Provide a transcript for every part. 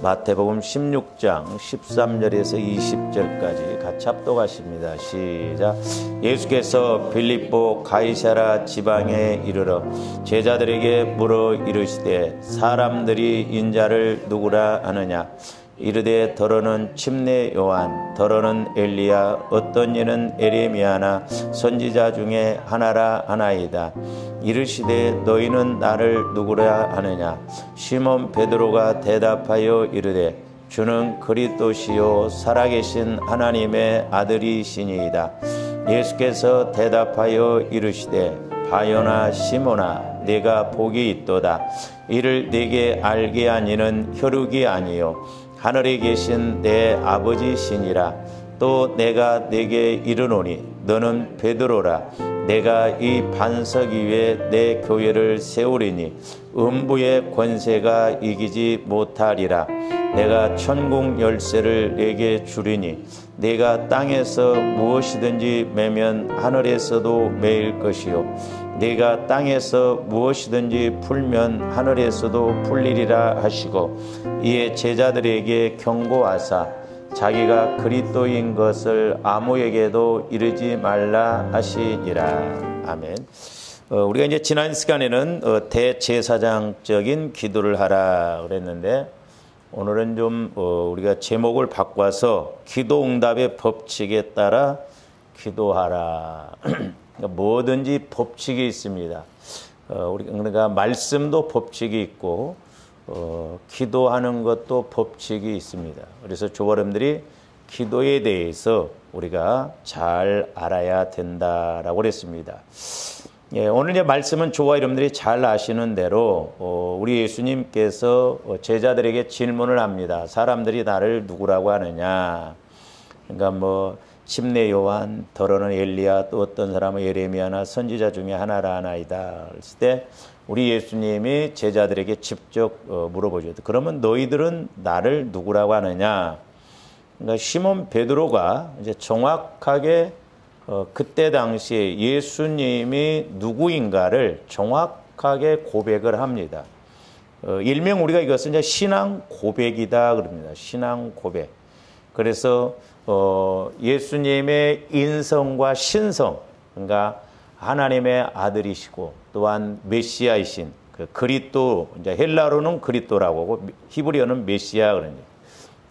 마태복음 16장 13절에서 20절까지 같이 합독하십니다. 시작. 예수께서 빌립보 가이사랴 지방에 이르러 제자들에게 물어 이르시되 사람들이 인자를 누구라 하느냐. 이르되 더러는 침례 요한, 더러는 엘리야, 어떤 이는 에레미야나 선지자 중에 하나라 하나이다. 이르시되 너희는 나를 누구라 하느냐. 시몬 베드로가 대답하여 이르되 주는 그리스도시요 살아계신 하나님의 아들이시니이다. 예수께서 대답하여 이르시되 바요나 시몬아 네가 복이 있도다. 이를 네게 알게 한 이는 혈육이 아니요 하늘에 계신 내 아버지시니라. 또 내가 네게 이르노니 너는 베드로라. 내가 이 반석 위에 내 교회를 세우리니 음부의 권세가 이기지 못하리라. 내가 천국 열쇠를 네게 주리니 네가 땅에서 무엇이든지 매면 하늘에서도 매일 것이요 네가 땅에서 무엇이든지 풀면 하늘에서도 풀리리라 하시고 이에 제자들에게 경고하사 자기가 그리스도인 것을 아무에게도 이르지 말라 하시니라. 아멘. 우리가 이제 지난 시간에는 대제사장적인 기도를 하라 그랬는데 오늘은 좀 우리가 제목을 바꿔서 기도응답의 법칙에 따라 기도하라. 뭐든지 법칙이 있습니다. 우리가 말씀도 법칙이 있고 기도하는 것도 법칙이 있습니다. 그래서 조어름들이 기도에 대해서 우리가 잘 알아야 된다라고 그랬습니다. 예, 오늘 이제 말씀은 저와 여러분들이 잘 아시는 대로 우리 예수님께서 제자들에게 질문을 합니다. 사람들이 나를 누구라고 하느냐. 그러니까 뭐 침례 요한, 더러는 엘리야, 또 어떤 사람은 에레미야나 선지자 중에 하나라 하나이다. 그랬을 때 우리 예수님이 제자들에게 직접 물어보죠. 그러면 너희들은 나를 누구라고 하느냐? 그러니까 시몬 베드로가 이제 정확하게 그때 당시에 예수님이 누구인가를 정확하게 고백을 합니다. 일명 우리가 이것은 이제 신앙 고백이다 그럽니다. 신앙 고백. 그래서 예수님의 인성과 신성, 그러니까 하나님의 아들이시고 또한 메시아이신 그 그리스도, 이제 헬라로는 그리스도라고 하고 히브리어는 메시아 그럽니다.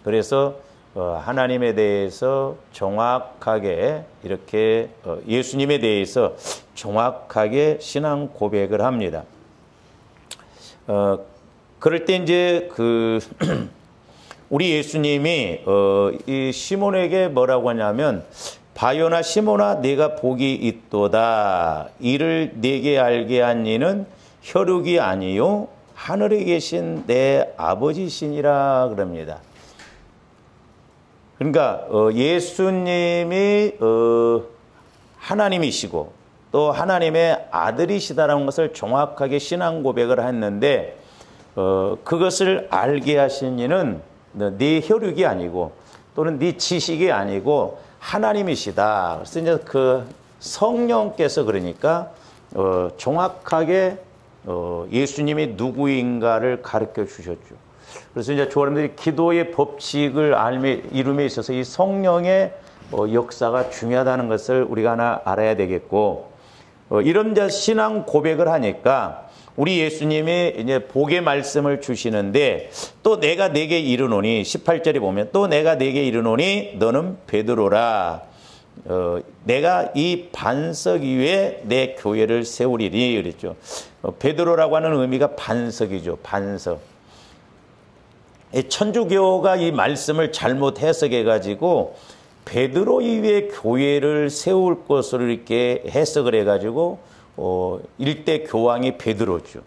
그래서 하나님에 대해서 정확하게 이렇게 예수님에 대해서 정확하게 신앙 고백을 합니다. 그럴 때 이제 우리 예수님이 이 시몬에게 뭐라고 하냐면 바요나 시몬아 네가 복이 있도다. 이를 네게 알게 한 이는 혈육이 아니요 하늘에 계신 내 아버지시니라 그럽니다. 그러니까 예수님이 하나님이시고 또 하나님의 아들이시다라는 것을 정확하게 신앙 고백을 했는데 그것을 알게 하신 이는 네 혈육이 아니고 또는 네 지식이 아니고 하나님이시다. 그래서 이제 그 성령께서 그러니까 정확하게 예수님이 누구인가를 가르쳐 주셨죠. 그래서 이제 저분들이 기도의 법칙을 이룸에 있어서 이 성령의 역사가 중요하다는 것을 우리가 하나 알아야 되겠고, 이런 이제 신앙 고백을 하니까 우리 예수님이 이제 복의 말씀을 주시는데 또 내가 네게 이르노니 18절에 보면 또 내가 네게 이르노니 너는 베드로라. 내가 이 반석 위에 내 교회를 세우리니 그랬죠. 베드로라고 하는 의미가 반석이죠. 반석. 천주교가 이 말씀을 잘못 해석해가지고 베드로 위에 교회를 세울 것으로 이렇게 해석을 해가지고 일대 교황이 베드로죠.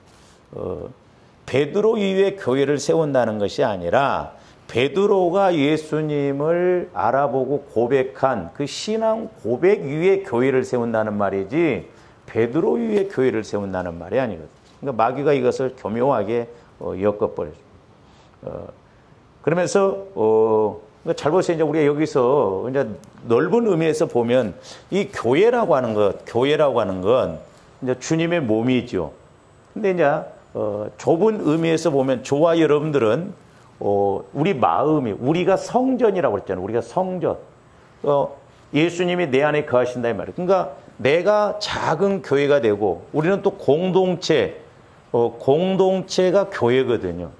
베드로 위에 교회를 세운다는 것이 아니라 베드로가 예수님을 알아보고 고백한 그 신앙 고백 위에 교회를 세운다는 말이지 베드로 위에 교회를 세운다는 말이 아니거든요. 그러니까 마귀가 이것을 교묘하게 엮어버렸죠. 그러면서 잘 보세요. 이제 우리가 여기서 이제 넓은 의미에서 보면 이 교회라고 하는 건 이제 주님의 몸이죠. 근데 이제 좁은 의미에서 보면 저와 여러분들은 우리 마음이, 우리가 성전이라고 그랬잖아요. 우리가 성전. 예수님이 내 안에 거하신다 이 말이에요. 그러니까 내가 작은 교회가 되고 우리는 또 공동체가 교회거든요.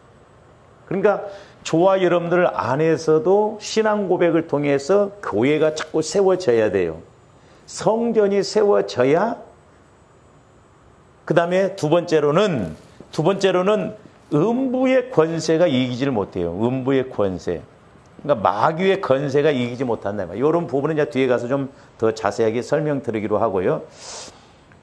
그러니까 저와 여러분들 안에서도 신앙 고백을 통해서 교회가 자꾸 세워져야 돼요. 성전이 세워져야, 그 다음에 두 번째로는 음부의 권세가 이기지를 못해요. 음부의 권세. 그러니까 마귀의 권세가 이기지 못한다. 이런 부분은 이제 뒤에 가서 좀 더 자세하게 설명드리기로 하고요.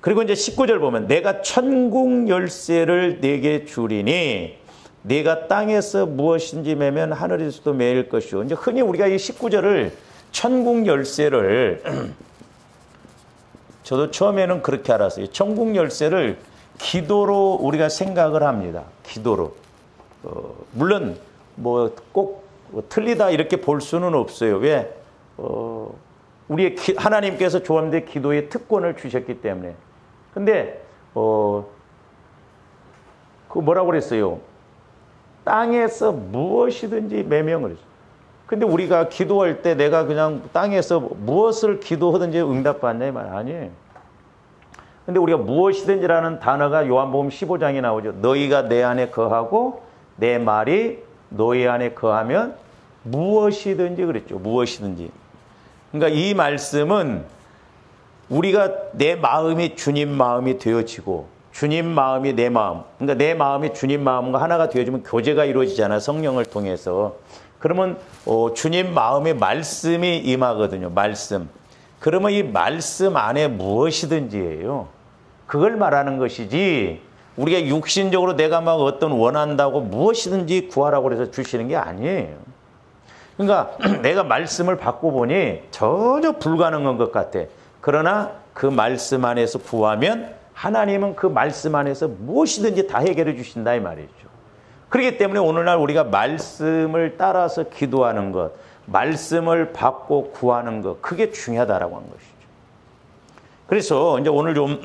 그리고 이제 19절 보면 내가 천국 열쇠를 내게 주리니 내가 땅에서 무엇인지 매면 하늘에서도 매일 것이요. 이제 흔히 우리가 이 19절을 천국 열쇠를 저도 처음에는 그렇게 알았어요. 천국 열쇠를 기도로 우리가 생각을 합니다. 기도로. 물론 뭐 꼭 틀리다 이렇게 볼 수는 없어요. 왜? 하나님께서 조함대 기도의 특권을 주셨기 때문에. 근데 그 뭐라고 그랬어요? 땅에서 무엇이든지 매명을 했어요. 근데 우리가 기도할 때 내가 그냥 땅에서 무엇을 기도하든지 응답받냐 이 말 아니에요. 근데 우리가 무엇이든지라는 단어가 요한복음 15장에 나오죠. 너희가 내 안에 거하고 내 말이 너희 안에 거하면 무엇이든지 그랬죠. 무엇이든지. 그러니까 이 말씀은 우리가 내 마음이 주님 마음이 되어지고 주님 마음이 내 마음, 그러니까 내 마음이 주님 마음과 하나가 되어지면 교제가 이루어지잖아요. 성령을 통해서. 그러면 주님 마음의 말씀이 임하거든요. 말씀. 그러면 이 말씀 안에 무엇이든지예요. 그걸 말하는 것이지 우리가 육신적으로 내가 막 어떤 원한다고 무엇이든지 구하라고 해서 주시는 게 아니에요. 그러니까 내가 말씀을 받고 보니 전혀 불가능한 것 같아. 그러나 그 말씀 안에서 구하면 하나님은 그 말씀 안에서 무엇이든지 다 해결해 주신다 이 말이죠. 그렇기 때문에 오늘날 우리가 말씀을 따라서 기도하는 것, 말씀을 받고 구하는 것, 그게 중요하다라고 하는 것이죠. 그래서 이제 오늘 좀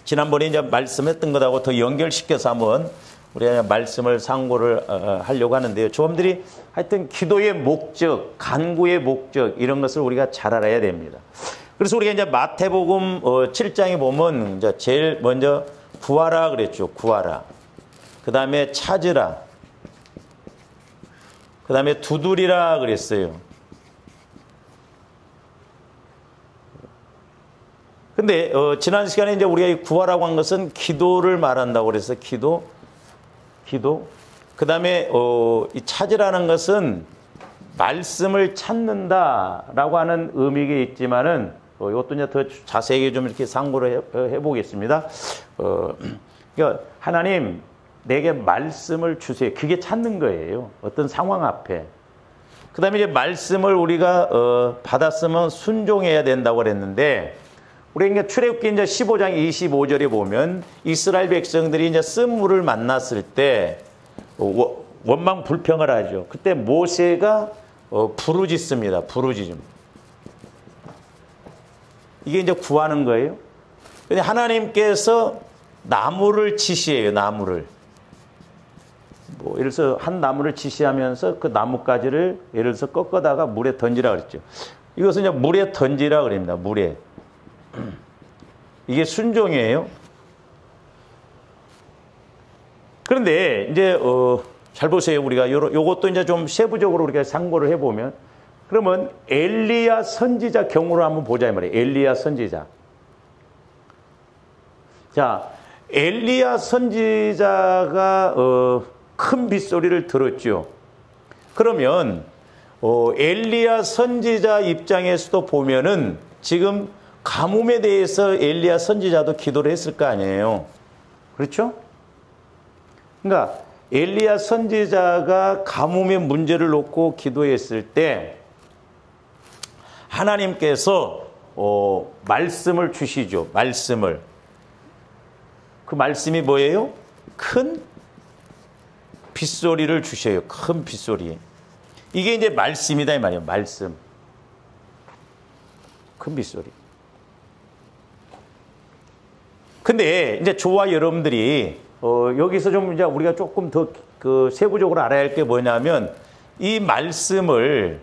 지난번에 이제 말씀했던 것하고 더 연결시켜서 한번 우리가 말씀을 상고를 하려고 하는데요. 조함들이 하여튼 기도의 목적, 간구의 목적 이런 것을 우리가 잘 알아야 됩니다. 그래서 우리가 이제 마태복음 7장에 보면 이제 제일 먼저 구하라 그랬죠. 구하라. 그 다음에 찾으라. 그 다음에 두드리라 그랬어요. 근데 지난 시간에 이제 우리가 이 구하라고 한 것은 기도를 말한다고 그래서 기도. 그 다음에 이 찾으라는 것은 말씀을 찾는다라고 하는 의미가 있지만은 이것도 이제 더 자세하게 좀 이렇게 상고를 해보겠습니다. 그러니까 하나님 내게 말씀을 주세요. 그게 찾는 거예요. 어떤 상황 앞에. 그 다음에 이제 말씀을 우리가 받았으면 순종해야 된다고 그랬는데 우리 이제 출애굽기 이제 15장 25절에 보면 이스라엘 백성들이 이제 쓴물을 만났을 때 원망 불평을 하죠. 그때 모세가 부르짖습니다. 부르짖음. 이게 이제 구하는 거예요. 근데 하나님께서 나무를 지시해요. 나무를. 뭐 예를 들어서 한 나무를 지시하면서 그 나뭇가지를 예를 들어서 꺾어다가 물에 던지라 그랬죠. 이것은 이제 물에 던지라 그럽니다. 물에. 이게 순종이에요. 그런데 이제 잘 보세요. 우리가 요것도 이제 좀 세부적으로 우리가 상고를 해보면 그러면 엘리야 선지자 경우로 한번 보자 이 말이에요. 엘리야 선지자. 자, 엘리야 선지자가 큰 빗소리를 들었죠. 그러면 엘리야 선지자 입장에서도 보면은 지금 가뭄에 대해서 엘리야 선지자도 기도를 했을 거 아니에요. 그렇죠? 그러니까 엘리야 선지자가 가뭄의 문제를 놓고 기도했을 때 하나님께서 말씀을 주시죠. 말씀을. 그 말씀이 뭐예요? 큰 빗소리를 주셔요. 큰 빗소리. 이게 이제 말씀이다 이 말이에요. 말씀. 큰 빗소리. 근데 이제 저와 여러분들이 여기서 좀 이제 우리가 조금 더 그 세부적으로 알아야 할 게 뭐냐면 이 말씀을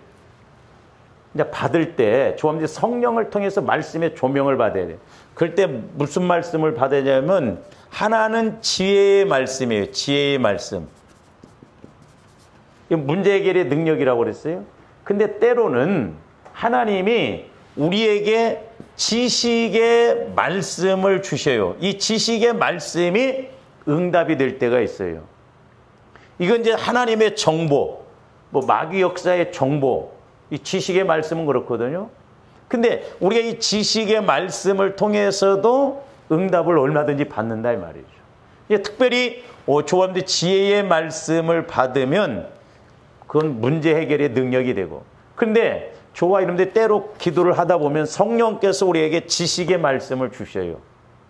이제 받을 때 조합원들이 성령을 통해서 말씀의 조명을 받아야 돼요. 그럴 때 무슨 말씀을 받아야냐면 하나는 지혜의 말씀이에요. 지혜의 말씀. 문제 해결의 능력이라고 그랬어요. 근데 때로는 하나님이 우리에게 지식의 말씀을 주셔요. 이 지식의 말씀이 응답이 될 때가 있어요. 이건 이제 하나님의 정보, 뭐 마귀 역사의 정보, 이 지식의 말씀은 그렇거든요. 근데 우리가 이 지식의 말씀을 통해서도 응답을 얼마든지 받는다 이 말이죠. 이게 특별히 조합원들 지혜의 말씀을 받으면 그건 문제 해결의 능력이 되고. 근데 저와 여러분들 때로 기도를 하다 보면 성령께서 우리에게 지식의 말씀을 주셔요.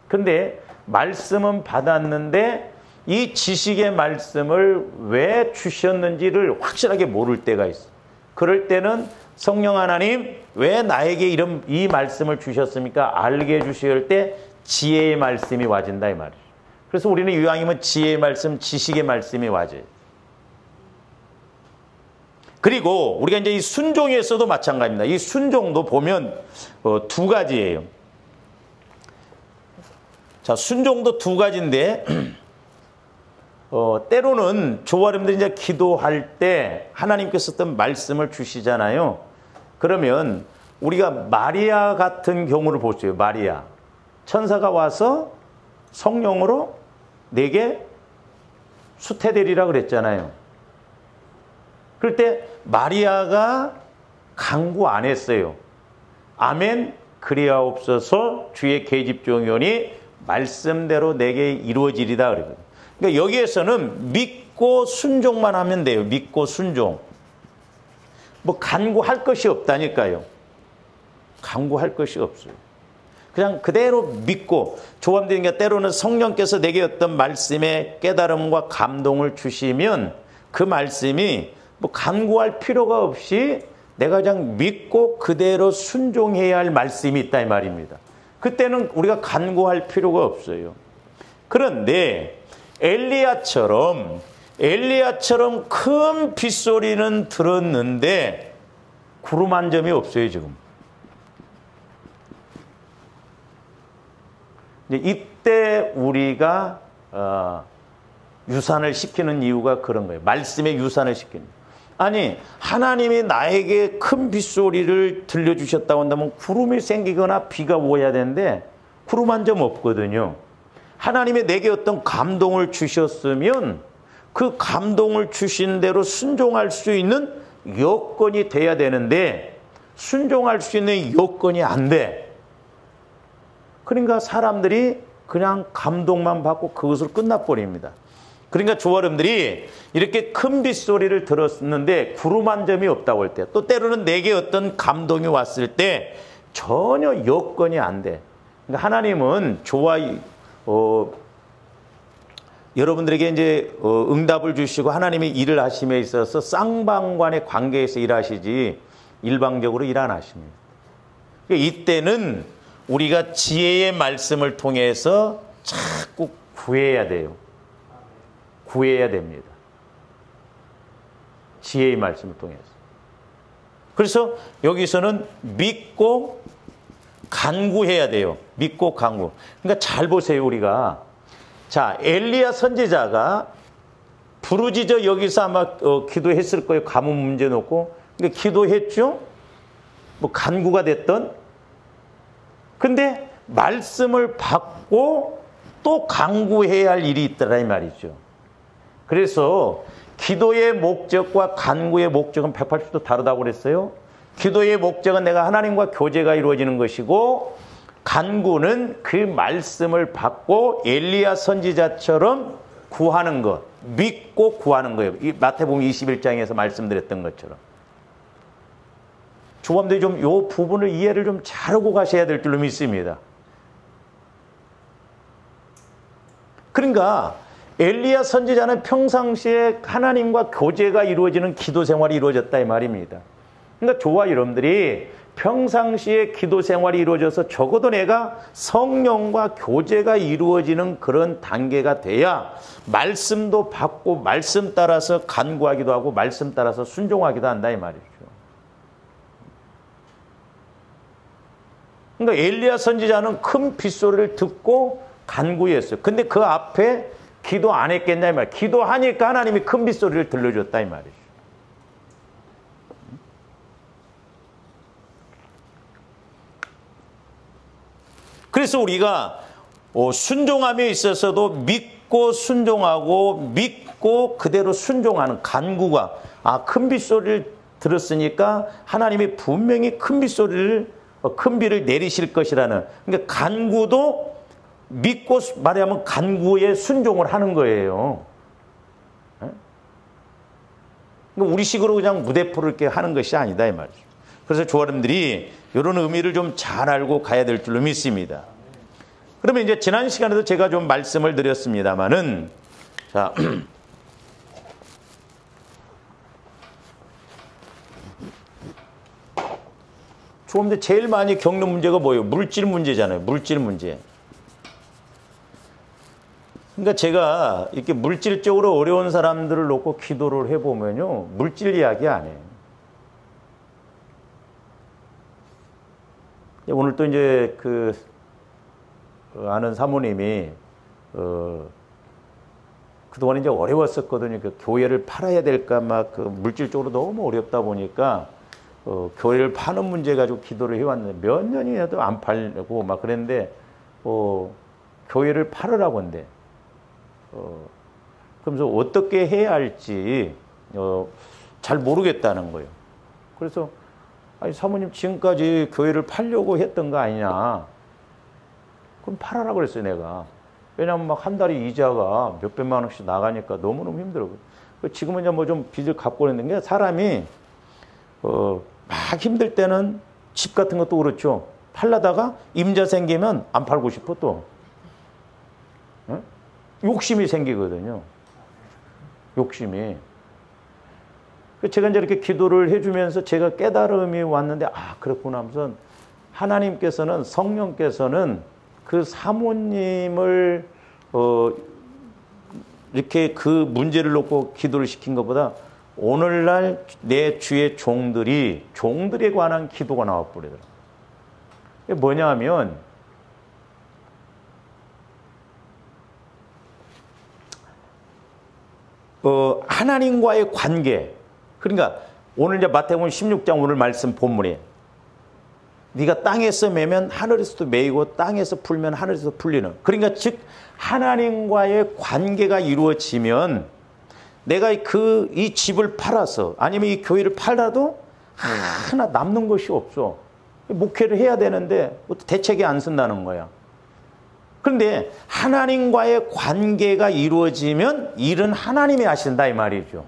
근데 말씀은 받았는데 이 지식의 말씀을 왜 주셨는지를 확실하게 모를 때가 있어요. 그럴 때는 성령 하나님 왜 나에게 이 말씀을 주셨습니까? 알게 해주실 때 지혜의 말씀이 와진다 이 말이에요. 그래서 우리는 이왕이면 지혜의 말씀, 지식의 말씀이 와져요. 그리고 우리가 이제 이 순종에서도 마찬가지입니다. 이 순종도 보면 두 가지예요. 자, 순종도 두 가지인데 때로는 조화님들이 이제 기도할 때 하나님께서 어떤 말씀을 주시잖아요. 그러면 우리가 마리아 같은 경우를 보세요. 마리아. 천사가 와서 성령으로 내게 수태되리라 그랬잖아요. 그럴 때 마리아가 간구 안 했어요. 아멘 그리하옵소서 주의 계집종이오니 말씀대로 내게 이루어지리다 그러거든요. 그러니까 여기에서는 믿고 순종만 하면 돼요. 믿고 순종. 뭐 간구할 것이 없다니까요. 간구할 것이 없어요. 그냥 그대로 믿고 조합되니까 때로는 성령께서 내게 어떤 말씀의 깨달음과 감동을 주시면 그 말씀이 뭐 간구할 필요가 없이 내가 그냥 믿고 그대로 순종해야 할 말씀이 있다 이 말입니다. 그때는 우리가 간구할 필요가 없어요. 그런데 엘리야처럼 큰 빗소리는 들었는데 구름 한 점이 없어요 지금. 이때 우리가 유산을 시키는 이유가 그런 거예요. 말씀의 유산을 시키는. 아니 하나님이 나에게 큰 빗소리를 들려주셨다고 한다면 구름이 생기거나 비가 오야 되는데 구름 한 점 없거든요. 하나님이 내게 어떤 감동을 주셨으면 그 감동을 주신 대로 순종할 수 있는 여건이 돼야 되는데 순종할 수 있는 여건이 안 돼. 그러니까 사람들이 그냥 감동만 받고 그것으로 끝나버립니다. 그러니까 조아름들이 이렇게 큰 빗소리를 들었는데 구름 한 점이 없다고 할 때, 또 때로는 내게 어떤 감동이 왔을 때 전혀 여건이 안 돼. 그러니까 하나님은 여러분들에게 이제 응답을 주시고 하나님이 일을 하심에 있어서 쌍방간의 관계에서 일하시지 일방적으로 일 안 하십니다. 그러니까 이때는 우리가 지혜의 말씀을 통해서 자꾸 구해야 돼요. 구해야 됩니다. 지혜의 말씀을 통해서. 그래서 여기서는 믿고 간구해야 돼요. 믿고 간구. 그러니까 잘 보세요, 우리가. 자, 엘리야 선지자가 부르짖어 여기서 아마 기도했을 거예요. 가뭄 문제 놓고. 그러니까 기도했죠? 뭐 간구가 됐던. 근데 말씀을 받고 또 간구해야 할 일이 있더라 이 말이죠. 그래서 기도의 목적과 간구의 목적은 180도 다르다고 그랬어요. 기도의 목적은 내가 하나님과 교제가 이루어지는 것이고 간구는 그 말씀을 받고 엘리야 선지자처럼 구하는 것, 믿고 구하는 거예요. 이 마태복음 21장에서 말씀드렸던 것처럼. 조감들이 좀 이 부분을 이해를 좀 잘하고 가셔야 될 줄로 믿습니다. 그러니까 엘리야 선지자는 평상시에 하나님과 교제가 이루어지는 기도 생활이 이루어졌다 이 말입니다. 그러니까 저와 여러분들이 평상시에 기도 생활이 이루어져서 적어도 내가 성령과 교제가 이루어지는 그런 단계가 돼야 말씀도 받고 말씀 따라서 간구하기도 하고 말씀 따라서 순종하기도 한다 이 말이죠. 그러니까 엘리야 선지자는 큰 빗소리를 듣고 간구했어요. 근데 그 앞에 기도 안 했겠냐 이 말이에요. 기도하니까 하나님이 큰 빗소리를 들려줬다 이 말이죠. 그래서 우리가 순종함에 있어서도 믿고 순종하고 믿고 그대로 순종하는 간구가 큰 빗소리를 들었으니까 하나님이 분명히 큰 비를 내리실 것이라는, 그러니까 간구도 믿고 말하면 간구에 순종을 하는 거예요. 그러니까 우리식으로 그냥 무대포를 이렇게 하는 것이 아니다 이 말이죠. 그래서 조아름들이 이런 의미를 좀 잘 알고 가야 될 줄로 믿습니다. 그러면 이제 지난 시간에도 제가 좀 말씀을 드렸습니다만은, 자, 조금들 제일 많이 겪는 문제가 뭐예요? 물질 문제잖아요. 물질 문제. 그러니까 제가 이렇게 물질적으로 어려운 사람들을 놓고 기도를 해보면요, 물질 이야기 안 해요. 오늘 또 이제 아는 사모님이 그동안 이제 어려웠었거든요. 그 교회를 팔아야 될까 막 물질적으로 너무 어렵다 보니까 교회를 파는 문제 가지고 기도를 해왔는데 몇 년이라도 안 팔고 막 그랬는데 교회를 팔으라고 한대. 그러면서 어떻게 해야 할지 잘 모르겠다는 거예요. 그래서 아니 사모님 지금까지 교회를 팔려고 했던 거 아니냐. 그럼 팔아라 그랬어요 내가. 왜냐하면 막 한 달에 이자가 몇백만 원씩 나가니까 너무너무 힘들어. 지금은 이제 뭐 좀 빚을 갚고 있는 게 사람이 막 힘들 때는 집 같은 것도 그렇죠. 팔려다가 임자 생기면 안 팔고 싶어 또. 욕심이 생기거든요. 욕심이. 제가 이제 이렇게 기도를 해주면서 제가 깨달음이 왔는데 그렇구나 하면서 하나님께서는 성령께서는 그 사모님을 이렇게 그 문제를 놓고 기도를 시킨 것보다 오늘날 내 주의 종들에 관한 기도가 나와버리더라고요. 이게 뭐냐 하면 하나님과의 관계. 그러니까 오늘 이제 마태복음 16장 오늘 말씀 본문에 네가 땅에서 매면 하늘에서도 매이고 땅에서 풀면 하늘에서 풀리는. 그러니까 즉 하나님과의 관계가 이루어지면 내가 이 집을 팔아서 아니면 이 교회를 팔아도 하나 남는 것이 없어. 목회를 해야 되는데 대책이 안 쓴다는 거야. 그런데 하나님과의 관계가 이루어지면 일은 하나님이 하신다 이 말이죠.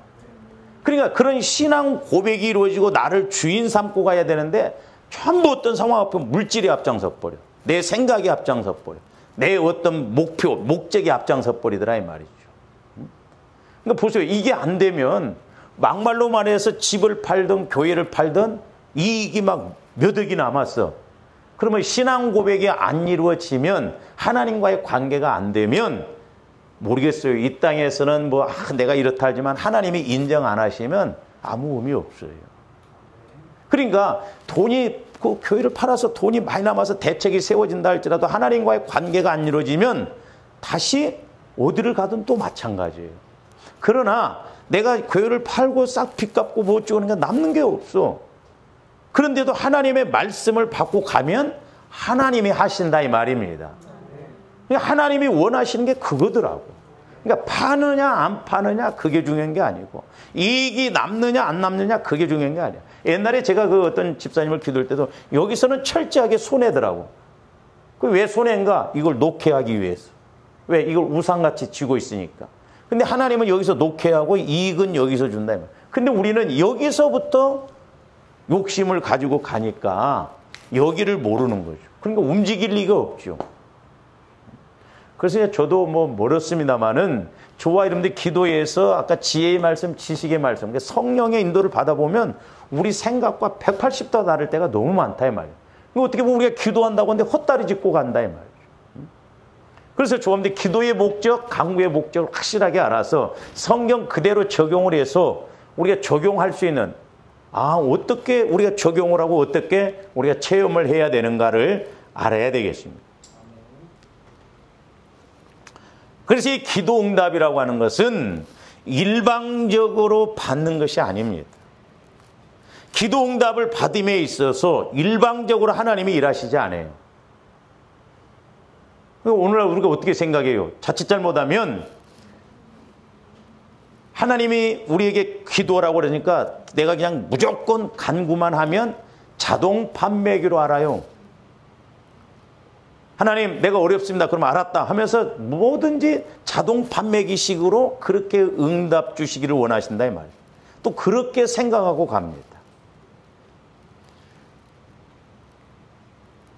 그러니까 그런 신앙 고백이 이루어지고 나를 주인 삼고 가야 되는데 전부 어떤 상황 앞에 물질이 앞장서 버려. 내 생각이 앞장서 버려. 내 어떤 목적이 앞장서 버리더라 이 말이죠. 그러니까 보세요. 이게 안 되면 막말로 말해서 집을 팔든 교회를 팔든 이익이 막 몇 억이 남았어. 그러면 신앙 고백이 안 이루어지면 하나님과의 관계가 안 되면 모르겠어요. 이 땅에서는 내가 이렇다 하지만 하나님이 인정 안 하시면 아무 의미 없어요. 그러니까 그 교회를 팔아서 돈이 많이 남아서 대책이 세워진다 할지라도 하나님과의 관계가 안 이루어지면 다시 어디를 가든 또 마찬가지예요. 그러나 내가 교회를 팔고 싹 빚 갚고 못 주고 그러니까 남는 게 없어. 그런데도 하나님의 말씀을 받고 가면 하나님이 하신다 이 말입니다. 그러니까 하나님이 원하시는 게 그거더라고. 그러니까 파느냐 안 파느냐 그게 중요한 게 아니고 이익이 남느냐 안 남느냐 그게 중요한 게 아니야. 옛날에 제가 어떤 집사님을 기도할 때도 여기서는 철저하게 손해더라고. 왜 손해인가? 이걸 녹회하기 위해서. 왜? 이걸 우상같이 쥐고 있으니까. 근데 하나님은 여기서 녹회하고 이익은 여기서 준다. 근데 우리는 여기서부터 욕심을 가지고 가니까 여기를 모르는 거죠. 그러니까 움직일 리가 없죠. 그래서 저도 뭐 멀었습니다만은 저와 여러분들 기도에서 아까 지혜의 말씀, 지식의 말씀, 그러니까 성령의 인도를 받아보면 우리 생각과 180도 다를 때가 너무 많다 이 말이에요. 어떻게 보면 우리가 기도한다고 하는데 헛다리 짚고 간다 이 말이에요. 그래서 저한테 기도의 목적, 강구의 목적을 확실하게 알아서 성경 그대로 적용을 해서 우리가 적용할 수 있는 어떻게 우리가 적용을 하고 어떻게 우리가 체험을 해야 되는가를 알아야 되겠습니다. 그래서 이 기도 응답이라고 하는 것은 일방적으로 받는 것이 아닙니다. 기도 응답을 받음에 있어서 일방적으로 하나님이 일하시지 않아요. 오늘날 우리가 어떻게 생각해요? 자칫 잘못하면 하나님이 우리에게 기도하라고 그러니까 내가 그냥 무조건 간구만 하면 자동 판매기로 알아요. 하나님 내가 어렵습니다. 그럼 알았다 하면서 뭐든지 자동 판매기식으로 그렇게 응답 주시기를 원하신다 이 말이에요. 또 그렇게 생각하고 갑니다.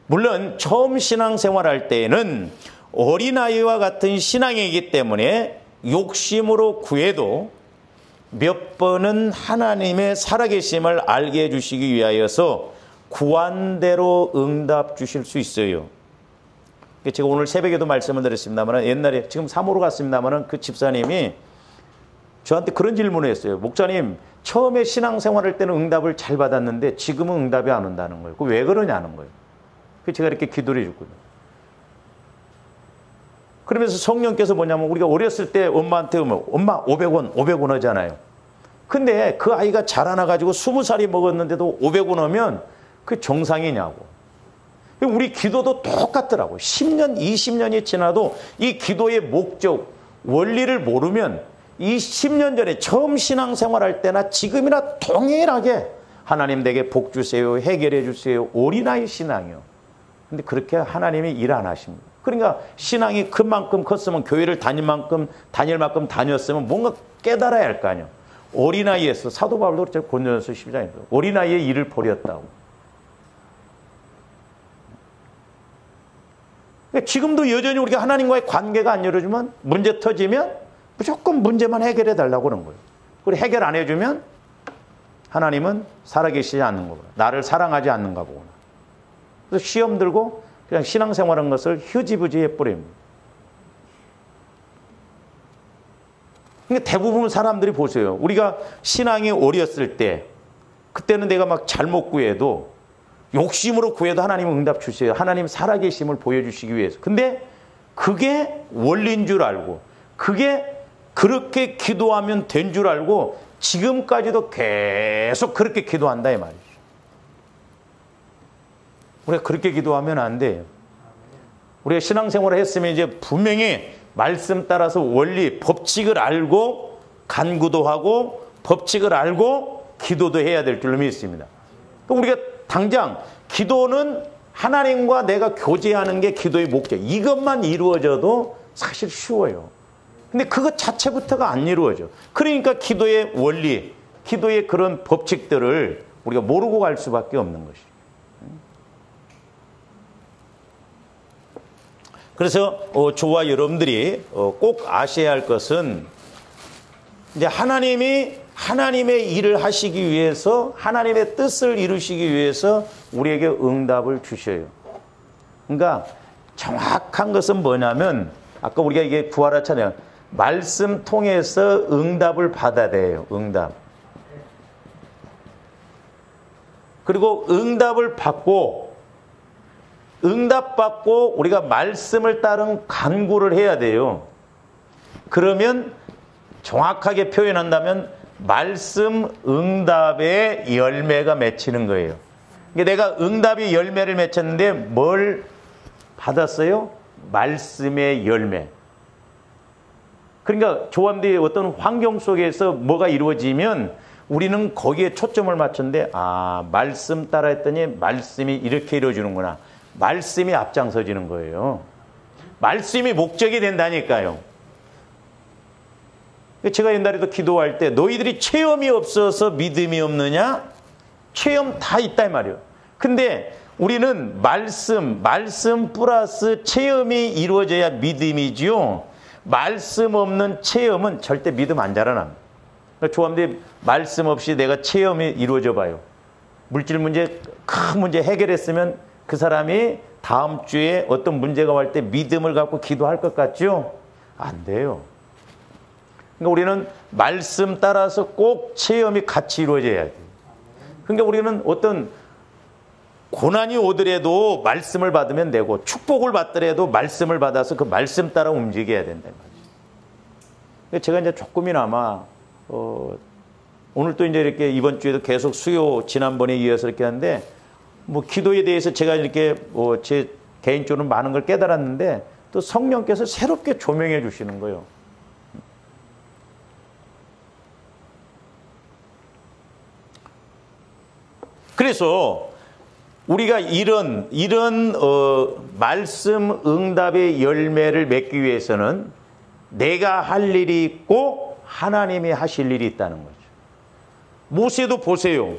물론 처음 신앙생활할 때에는 어린아이와 같은 신앙이기 때문에 욕심으로 구해도 몇 번은 하나님의 살아계심을 알게 해주시기 위하여서 구한 대로 응답 주실 수 있어요. 제가 오늘 새벽에도 말씀을 드렸습니다만 옛날에 지금 사모로 갔습니다만 그 집사님이 저한테 그런 질문을 했어요. 목사님 처음에 신앙생활할 때는 응답을 잘 받았는데 지금은 응답이 안 온다는 거예요. 왜 그러냐는 거예요. 제가 이렇게 기도를 해줬거든요. 그러면서 성령께서 뭐냐면 우리가 어렸을 때 엄마한테 오면 엄마 500원 하잖아요. 근데 그 아이가 자라나가지고 20살이 먹었는데도 500원 하면 그게 정상이냐고. 우리 기도도 똑같더라고요. 10년, 20년이 지나도 이 기도의 목적, 원리를 모르면 이 10년 전에 처음 신앙생활할 때나 지금이나 동일하게 하나님 내게 복 주세요, 해결해 주세요, 어린아이 신앙이요. 근데 그렇게 하나님이 일 안 하십니다. 그러니까 신앙이 큰 만큼 컸으면 교회를 다닐 만큼 다녔으면 뭔가 깨달아야 할 거 아니에요. 어린아이에서 사도 바울도 그렇죠. 고린도전서 12장에 어린아이의 일을 버렸다고. 그러니까 지금도 여전히 우리가 하나님과의 관계가 안 열어주면 문제 터지면 무조건 문제만 해결해 달라고 그러는 거예요. 그리고 해결 안 해주면 하나님은 살아계시지 않는 거구나. 나를 사랑하지 않는가 보구나. 그래서 시험 들고 그냥 신앙생활한 것을 휴지부지 해버립니다. 그러니까 대부분 사람들이 보세요. 우리가 신앙이 어렸을 때 그때는 내가 막 잘못 구해도 욕심으로 구해도 하나님은 응답 주세요. 하나님 살아계심을 보여주시기 위해서. 근데 그게 원리인 줄 알고 그게 그렇게 기도하면 된 줄 알고 지금까지도 계속 그렇게 기도한다 이 말이죠. 우리가 그렇게 기도하면 안 돼요. 우리가 신앙생활을 했으면 이제 분명히 말씀 따라서 원리, 법칙을 알고 간구도 하고 법칙을 알고 기도도 해야 될 줄로 믿습니다. 또 우리가 당장 기도는 하나님과 내가 교제하는 게 기도의 목적. 이것만 이루어져도 사실 쉬워요. 근데 그것 자체부터가 안 이루어져. 그러니까 기도의 원리, 기도의 그런 법칙들을 우리가 모르고 갈 수밖에 없는 것이죠. 그래서 저와 여러분들이 꼭 아셔야 할 것은 이제 하나님이 하나님의 일을 하시기 위해서 하나님의 뜻을 이루시기 위해서 우리에게 응답을 주셔요. 그러니까 정확한 것은 뭐냐면 아까 우리가 이게 구하라 찬양 말씀 통해서 응답을 받아야 돼요. 응답. 그리고 응답을 받고 우리가 말씀을 따른 간구를 해야 돼요. 그러면 정확하게 표현한다면 말씀 응답의 열매가 맺히는 거예요. 내가 응답의 열매를 맺혔는데 뭘 받았어요? 말씀의 열매. 그러니까 조함들이 어떤 환경 속에서 뭐가 이루어지면 우리는 거기에 초점을 맞췄는데 말씀 따라 했더니 말씀이 이렇게 이루어지는구나. 말씀이 앞장서지는 거예요. 말씀이 목적이 된다니까요. 제가 옛날에도 기도할 때 너희들이 체험이 없어서 믿음이 없느냐? 체험 다 있다 이 말이에요. 근데 우리는 말씀 플러스 체험이 이루어져야 믿음이지요. 말씀 없는 체험은 절대 믿음 안 자라납니다. 조합원들이 말씀 없이 내가 체험이 이루어져 봐요. 물질 문제, 큰 문제 해결했으면 그 사람이 다음 주에 어떤 문제가 올 때 믿음을 갖고 기도할 것 같죠? 안 돼요. 그러니까 우리는 말씀 따라서 꼭 체험이 같이 이루어져야 돼요. 그러니까 우리는 어떤 고난이 오더라도 말씀을 받으면 되고 축복을 받더라도 말씀을 받아서 그 말씀 따라 움직여야 된다는 거죠. 제가 이제 조금이나마 오늘 또 이제 이렇게 이번 주에도 계속 수요 지난번에 이어서 이렇게 하는데 뭐 기도에 대해서 제가 이렇게 제 개인적으로 많은 걸 깨달았는데 또 성령께서 새롭게 조명해 주시는 거예요. 그래서 우리가 이런 말씀 응답의 열매를 맺기 위해서는 내가 할 일이 있고 하나님이 하실 일이 있다는 거죠. 모세도 보세요.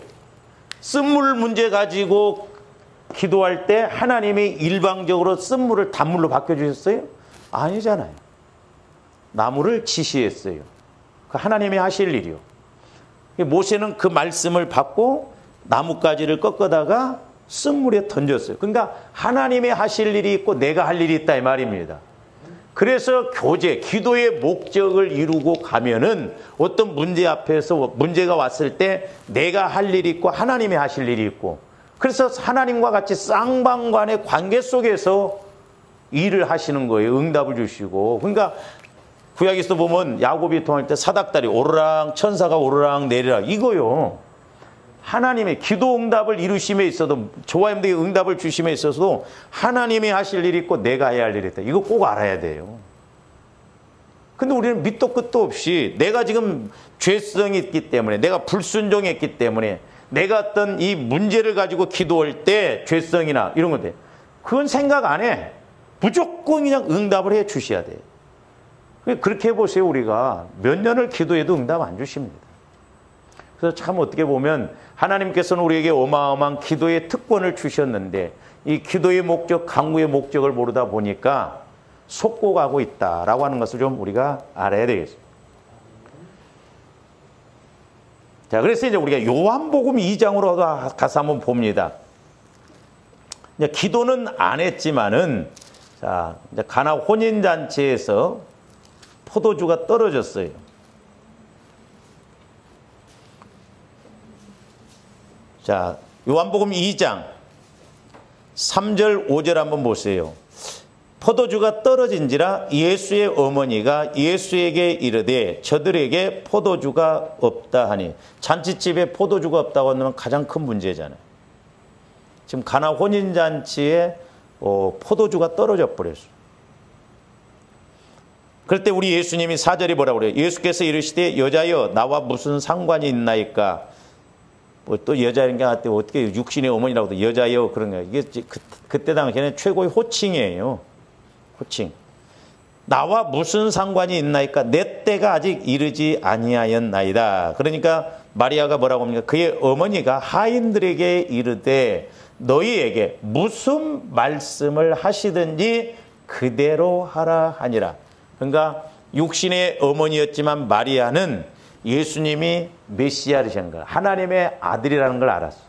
쓴물 문제 가지고 기도할 때 하나님이 일방적으로 쓴물을 단물로 바꿔주셨어요? 아니잖아요. 나무를 지시했어요. 그 하나님이 하실 일이요. 모세는 그 말씀을 받고 나뭇가지를 꺾어다가 쓴물에 던졌어요. 그러니까 하나님이 하실 일이 있고 내가 할 일이 있다 이 말입니다. 그래서 기도의 목적을 이루고 가면은 어떤 문제 앞에서 문제가 왔을 때 내가 할 일이 있고 하나님이 하실 일이 있고 그래서 하나님과 같이 쌍방간의 관계 속에서 일을 하시는 거예요. 응답을 주시고. 그러니까 구약에서 보면 야곱이 통할 때 사닥다리 오르락 천사가 오르락 내리락 이거요. 하나님의 기도 응답을 이루심에 있어도 조화임들에게 응답을 주심에 있어서도 하나님이 하실 일이 있고 내가 해야 할 일이 있다. 이거 꼭 알아야 돼요. 근데 우리는 밑도 끝도 없이 내가 지금 죄성이 있기 때문에 내가 불순종했기 때문에 내가 어떤 이 문제를 가지고 기도할 때 죄성이나 이런 건데 그건 생각 안 해. 무조건 그냥 응답을 해 주셔야 돼요. 그렇게 해보세요. 우리가 몇 년을 기도해도 응답 안 주십니다. 그래서 참 어떻게 보면 하나님께서는 우리에게 어마어마한 기도의 특권을 주셨는데 이 기도의 목적, 강구의 목적을 모르다 보니까 속고가고 있다라고 하는 것을 좀 우리가 알아야 되겠습니다. 자, 그래서 이제 우리가 요한복음 2장으로 가서 한번 봅니다. 이제 기도는 안 했지만은 자, 이제 가나 혼인잔치에서 포도주가 떨어졌어요. 자, 요한복음 2장 3절 5절 한번 보세요. 포도주가 떨어진지라 예수의 어머니가 예수에게 이르되 저들에게 포도주가 없다 하니 잔치집에 포도주가 없다고 하면 가장 큰 문제잖아요. 지금 가나 혼인잔치에 포도주가 떨어져 버렸어요. 그럴 때 우리 예수님이 4절에 뭐라고 그래요? 예수께서 이르시되 여자여 나와 무슨 상관이 있나이까? 뭐 또 여자인 게 어떻게 육신의 어머니라고도 여자여 그런 거예요. 이게 그때 당시에는 최고의 호칭이에요. 호칭. 나와 무슨 상관이 있나이까? 내 때가 아직 이르지 아니하였나이다. 그러니까 마리아가 뭐라고 합니까? 그의 어머니가 하인들에게 이르되 너희에게 무슨 말씀을 하시든지 그대로 하라 하니라. 그러니까 육신의 어머니였지만 마리아는 예수님이 메시아이신 거, 하나님의 아들이라는 걸 알았어.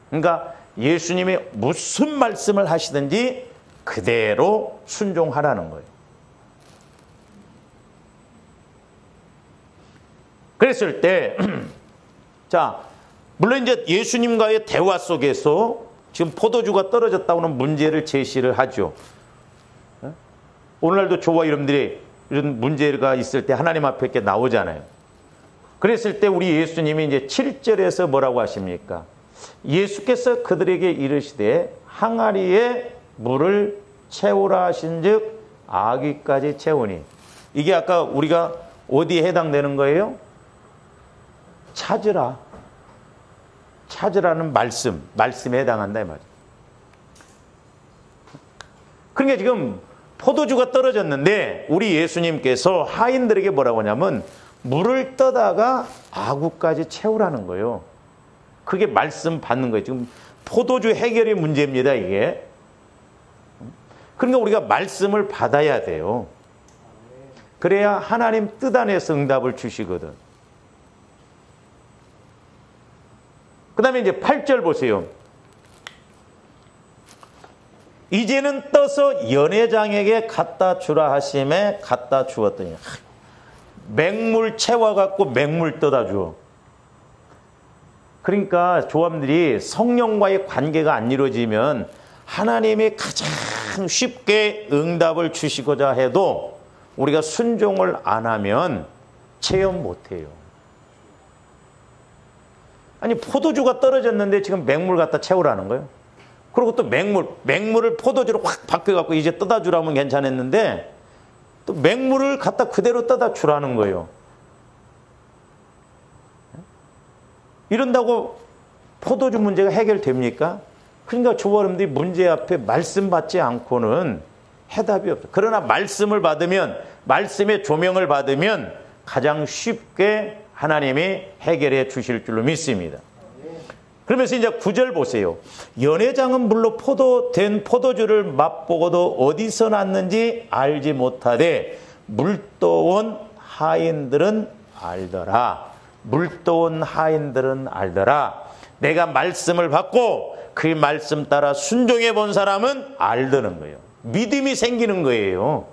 그러니까 예수님이 무슨 말씀을 하시든지 그대로 순종하라는 거예요. 그랬을 때, 자, 물론 이제 예수님과의 대화 속에서 지금 포도주가 떨어졌다고는 문제를 제시를 하죠. 오늘날도 저와 여러분들이 이런 문제가 있을 때 하나님 앞에 이렇게 나오잖아요. 그랬을 때 우리 예수님이 이제 7절에서 뭐라고 하십니까? 예수께서 그들에게 이르시되 항아리에 물을 채우라 하신즉 아귀까지 채우니. 이게 아까 우리가 어디에 해당되는 거예요? 찾으라는 말씀에 해당한다 이 말이에요. 그러니까 지금 포도주가 떨어졌는데 우리 예수님께서 하인들에게 뭐라고 하냐면 물을 떠다가 아구까지 채우라는 거예요. 그게 말씀 받는 거예요. 지금 포도주 해결의 문제입니다, 이게. 그러니까 우리가 말씀을 받아야 돼요. 그래야 하나님 뜻 안에서 응답을 주시거든. 그 다음에 이제 8절 보세요. 이제는 떠서 연회장에게 갖다 주라 하심에 갖다 주었더니 맹물 채워갖고 맹물 떠다 줘. 그러니까 조함들이 성령과의 관계가 안 이루어지면 하나님이 가장 쉽게 응답을 주시고자 해도 우리가 순종을 안 하면 체험 못해요. 아니 포도주가 떨어졌는데 지금 맹물 갖다 채우라는 거예요. 그리고 또 맹물을 포도주로 확 바뀌어갖고 이제 떠다 주라면 괜찮았는데 또 맹물을 갖다 그대로 떠다 주라는 거예요. 이런다고 포도주 문제가 해결됩니까? 그러니까 조버님들이 문제 앞에 말씀 받지 않고는 해답이 없어요. 그러나 말씀을 받으면, 말씀의 조명을 받으면 가장 쉽게 하나님이 해결해 주실 줄로 믿습니다. 그러면서 이제 9절 보세요. 연회장은 물로 된 포도주를 맛보고도 어디서 났는지 알지 못하되 물떠온 하인들은 알더라. 물떠온 하인들은 알더라. 내가 말씀을 받고 그 말씀 따라 순종해 본 사람은 알더는 거예요. 믿음이 생기는 거예요.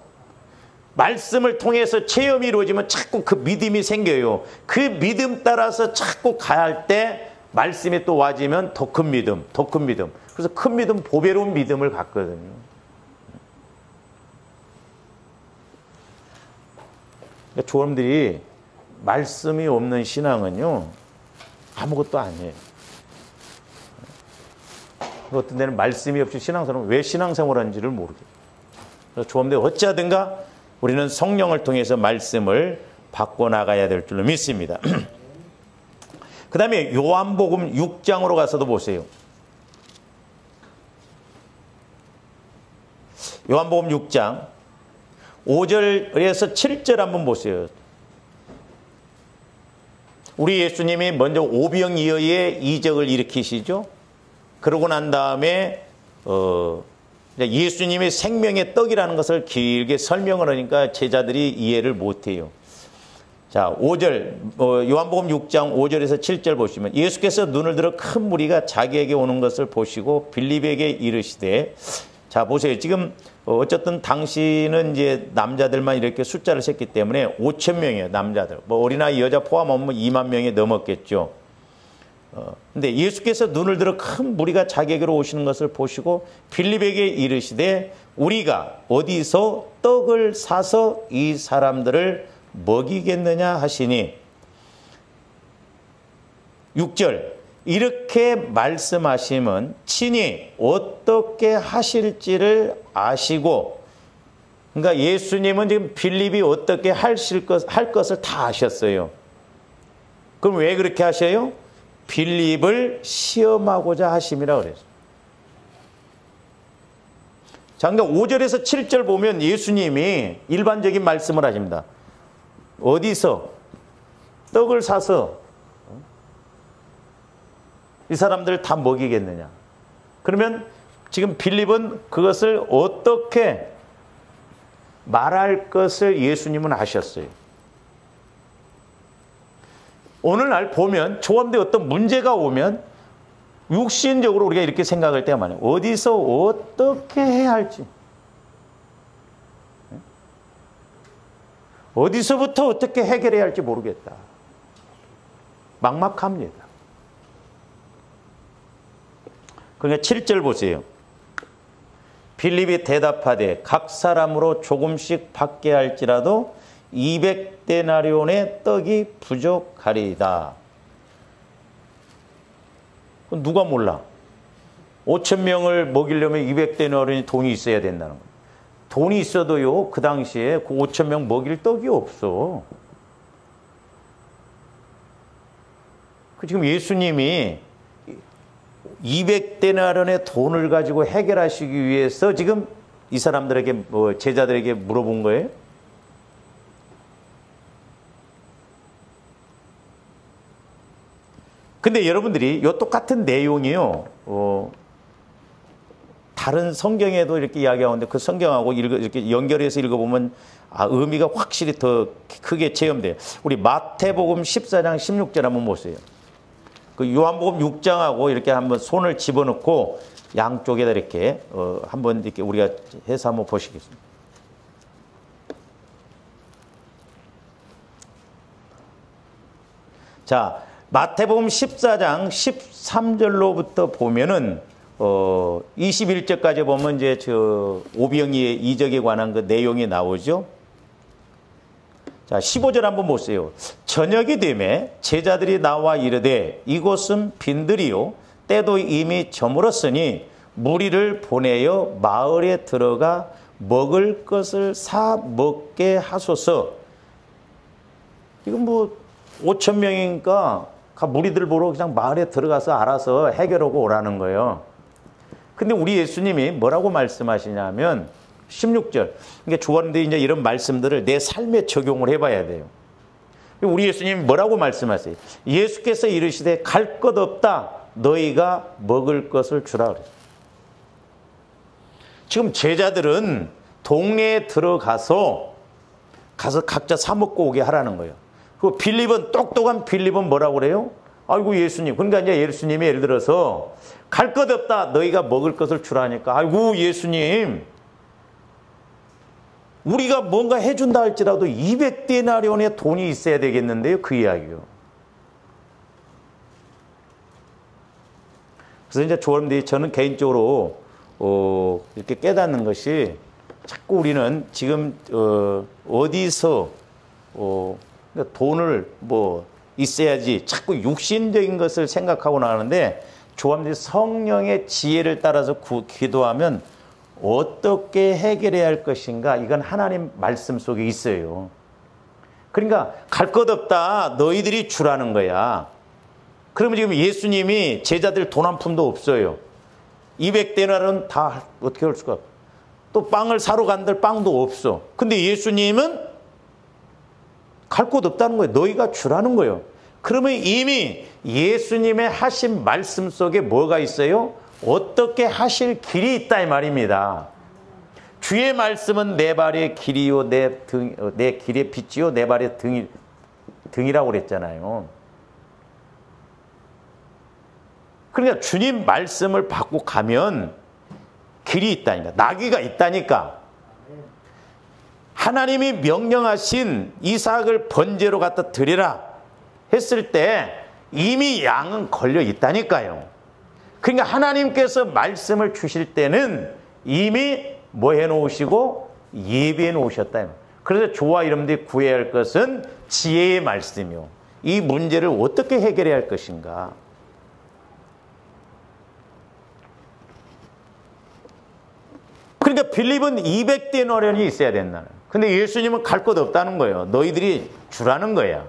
말씀을 통해서 체험이 이루어지면 자꾸 그 믿음이 생겨요. 그 믿음 따라서 자꾸 가할 때 말씀이 또 와지면 더 큰 믿음, 더 큰 믿음. 그래서 큰 믿음, 보배로운 믿음을 갖거든요. 그러니까 조원들이 말씀이 없는 신앙은요, 아무것도 아니에요. 어떤 데는 말씀이 없이 신앙생활은 왜 신앙생활 하는지를 모르겠어요. 그래서 조원들이 어찌하든가 우리는 성령을 통해서 말씀을 받고 나가야 될 줄로 믿습니다. 그 다음에 요한복음 6장으로 가서도 보세요. 요한복음 6장 5절에서 7절 한번 보세요. 우리 예수님이 먼저 오병이어의 이적을 일으키시죠. 그러고 난 다음에 예수님이 생명의 떡이라는 것을 길게 설명을 하니까 제자들이 이해를 못해요. 자, 5절, 요한복음 6장 5절에서 7절 보시면 예수께서 눈을 들어 큰 무리가 자기에게 오는 것을 보시고 빌립에게 이르시되, 자, 보세요. 지금 어쨌든 당시는 이제 남자들만 이렇게 숫자를 셌기 때문에 5천 명이에요, 남자들. 뭐 어린아이 여자 포함하면 2만 명이 넘었겠죠. 근데 예수께서 눈을 들어 큰 무리가 자기에게로 오시는 것을 보시고 빌립에게 이르시되 우리가 어디서 떡을 사서 이 사람들을 먹이겠느냐 하시니 6절 이렇게 말씀하심은 친히 어떻게 하실지를 아시고, 그러니까 예수님은 지금 빌립이 어떻게 할 것을 다 아셨어요. 그럼 왜 그렇게 하셔요? 빌립을 시험하고자 하심이라 그랬어요. 자, 그러니까 5절에서 7절 보면 예수님이 일반적인 말씀을 하십니다. 어디서 떡을 사서 이 사람들을 다 먹이겠느냐. 그러면 지금 빌립은 그것을 어떻게 말할 것을 예수님은 아셨어요. 오늘날 보면 조함대 어떤 문제가 오면 육신적으로 우리가 이렇게 생각할 때가 많아요. 어디서 어떻게 해야 할지, 어디서부터 어떻게 해결해야 할지 모르겠다. 막막합니다. 그러니까 7절 보세요. 빌립이 대답하되 각 사람으로 조금씩 받게 할지라도 200데나리온의 떡이 부족하리이다. 누가 몰라? 5천 명을 먹이려면 200데나리온이 돈이 있어야 된다는 거예요. 돈이 있어도요, 그 당시에 그 5천 명 먹일 떡이 없어. 지금 예수님이 200데나리온의 돈을 가지고 해결하시기 위해서 지금 이 사람들에게, 제자들에게 물어본 거예요. 근데 여러분들이 이 똑같은 내용이요, 다른 성경에도 이렇게 이야기하는데 그 성경하고 이렇게 연결해서 읽어보면 의미가 확실히 더 크게 체험돼요. 우리 마태복음 14장 16절 한번 보세요. 그 요한복음 6장하고 이렇게 한번 손을 집어넣고 양쪽에다 이렇게 한번 이렇게 우리가 해서 한번 보시겠습니다. 자, 마태복음 14장 13절로부터 보면은 21절까지 보면 이제 오병이의 이적에 관한 그 내용이 나오죠. 자, 15절 한번 보세요. 저녁이 되매 제자들이 나와 이르되 이곳은 빈들이요 때도 이미 저물었으니 무리를 보내어 마을에 들어가 먹을 것을 사 먹게 하소서. 이건 뭐 5천 명이니까 무리들 보러 그냥 마을에 들어가서 알아서 해결하고 오라는 거예요. 근데 우리 예수님이 뭐라고 말씀하시냐면 16절. 그러니까 조언들이 이제 이런 말씀들을 내 삶에 적용을 해봐야 돼요. 우리 예수님이 뭐라고 말씀하세요? 예수께서 이르시되 갈 것 없다. 너희가 먹을 것을 주라 그래요. 지금 제자들은 동네에 들어가서 각자 사 먹고 오게 하라는 거예요. 그 빌립은 똑똑한 빌립은 뭐라고 그래요? 아이고 예수님. 그러니까 이제 예수님이 예를 들어서 갈 것 없다. 너희가 먹을 것을 주라니까. 아이고 예수님. 우리가 뭔가 해준다 할지라도 200데나리온의 돈이 있어야 되겠는데요. 그 이야기요. 그래서 이제 조언들이 저는 개인적으로 이렇게 깨닫는 것이 자꾸 우리는 지금 어디서 그러니까 돈을 뭐 있어야지 자꾸 육신적인 것을 생각하고 나가는데 조합들이 성령의 지혜를 따라서 기도하면 어떻게 해결해야 할 것인가 이건 하나님 말씀 속에 있어요. 그러니까 갈 것 없다 너희들이 주라는 거야. 그러면 지금 예수님이 제자들 돈 한 푼도 없어요. 200데나리온 다 어떻게 할 수가. 또 빵을 사러 간들 빵도 없어. 근데 예수님은 갈 곳 없다는 거예요. 너희가 주라는 거예요. 그러면 이미 예수님의 하신 말씀 속에 뭐가 있어요? 어떻게 하실 길이 있다 이 말입니다. 주의 말씀은 내 발의 길이요 내 길의 빛이요 내 발의 등이라고 그랬잖아요. 그러니까 주님 말씀을 받고 가면 길이 있다니까. 나귀가 있다니까. 하나님이 명령하신 이삭을 번제로 갖다 드리라 했을 때 이미 양은 걸려 있다니까요. 그러니까 하나님께서 말씀을 주실 때는 이미 뭐 해놓으시고 예비해 놓으셨다. 그래서 저와 여러분들이 구해야 할 것은 지혜의 말씀이요. 이 문제를 어떻게 해결해야 할 것인가. 그러니까 빌립은 200데나리온이 있어야 된다는. 근데 예수님은 갈 것 없다는 거예요. 너희들이 주라는 거야.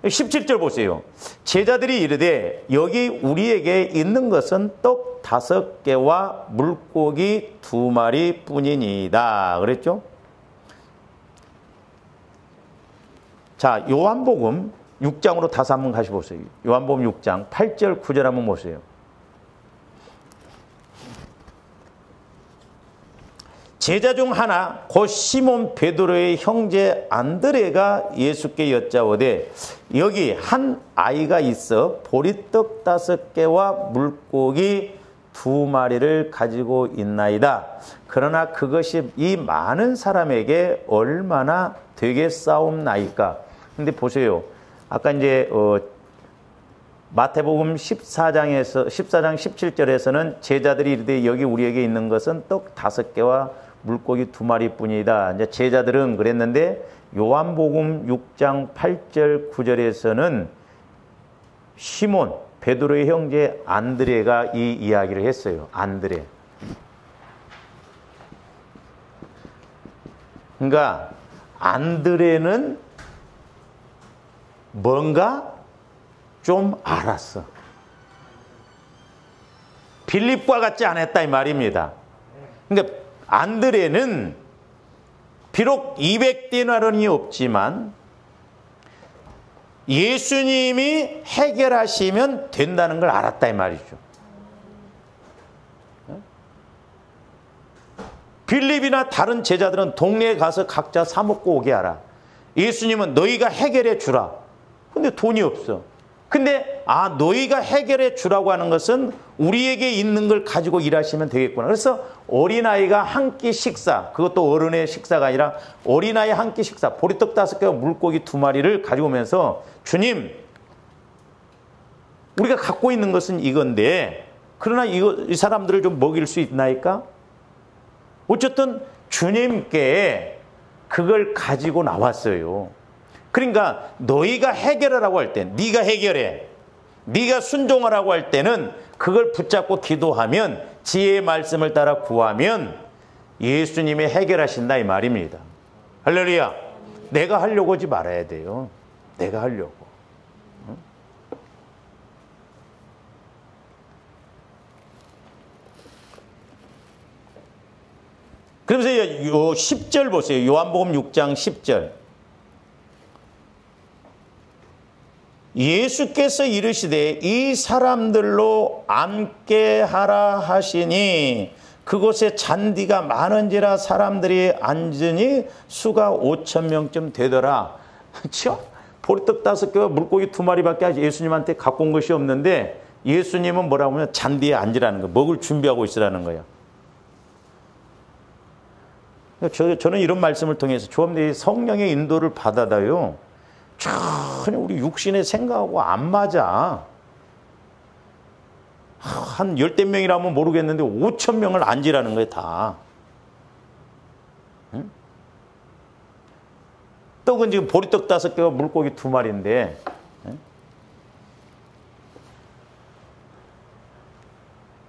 17절 보세요. 제자들이 이르되 여기 우리에게 있는 것은 떡 5개와 물고기 2마리 뿐이니이다. 그랬죠? 자, 요한복음 6장으로 다시 한번 가시 보세요. 요한복음 6장 8절 9절 한번 보세요. 제자 중 하나 곧 시몬 베드로의 형제 안드레가 예수께 여짜오되 여기 한 아이가 있어 보리떡 5개와 물고기 2마리를 가지고 있나이다. 그러나 그것이 이 많은 사람에게 얼마나 되겠사옵나이까. 근데 보세요. 아까 이제 마태복음 14장 17절에서는 제자들이 이르되 여기 우리에게 있는 것은 떡 5개와 물고기 2마리 뿐이다. 이제 제자들은 그랬는데 요한복음 6장 8절 9절에서는 시몬 베드로의 형제 안드레가 이 이야기를 했어요. 안드레. 그러니까 안드레는 뭔가 좀 알았어. 빌립과 같지 않았다 이 말입니다. 그러니까 안드레는 비록 200데나리온이 없지만 예수님이 해결하시면 된다는 걸 알았다 이 말이죠. 빌립이나 다른 제자들은 동네에 가서 각자 사 먹고 오게 하라. 예수님은 너희가 해결해 주라. 근데 돈이 없어. 근데 너희가 해결해 주라고 하는 것은 우리에게 있는 걸 가지고 일하시면 되겠구나. 그래서 어린아이가 한 끼 식사, 그것도 어른의 식사가 아니라 어린아이 한 끼 식사, 보리떡 5개와 물고기 2마리를 가지고 오면서 주님, 우리가 갖고 있는 것은 이건데 그러나 이 사람들을 좀 먹일 수 있나이까? 어쨌든 주님께 그걸 가지고 나왔어요. 그러니까 너희가 해결하라고 할 때, 네가 해결해, 네가 순종하라고 할 때는 그걸 붙잡고 기도하면, 지혜의 말씀을 따라 구하면 예수님이 해결하신다 이 말입니다. 할렐루야. 내가 하려고 하지 말아야 돼요. 내가 하려고. 그러면서 요 10절 보세요. 요한복음 6장 10절. 예수께서 이르시되 이 사람들로 앉게 하라 하시니 그곳에 잔디가 많은지라 사람들이 앉으니 수가 5,000명쯤 되더라. 그렇죠? 보리떡 5개와 물고기 2마리밖에 예수님한테 갖고 온 것이 없는데 예수님은 뭐라고 하면 잔디에 앉으라는 거예요. 먹을 준비하고 있으라는 거예요. 저는 이런 말씀을 통해서 주님의 성령의 인도를 받아다요. 전혀 우리 육신의 생각하고 안 맞아. 한 10대 명이라면 모르겠는데 5,000명을 앉으라는 거예요, 다. 응? 떡은 지금 보리떡 5개와 물고기 2마리인데, 응?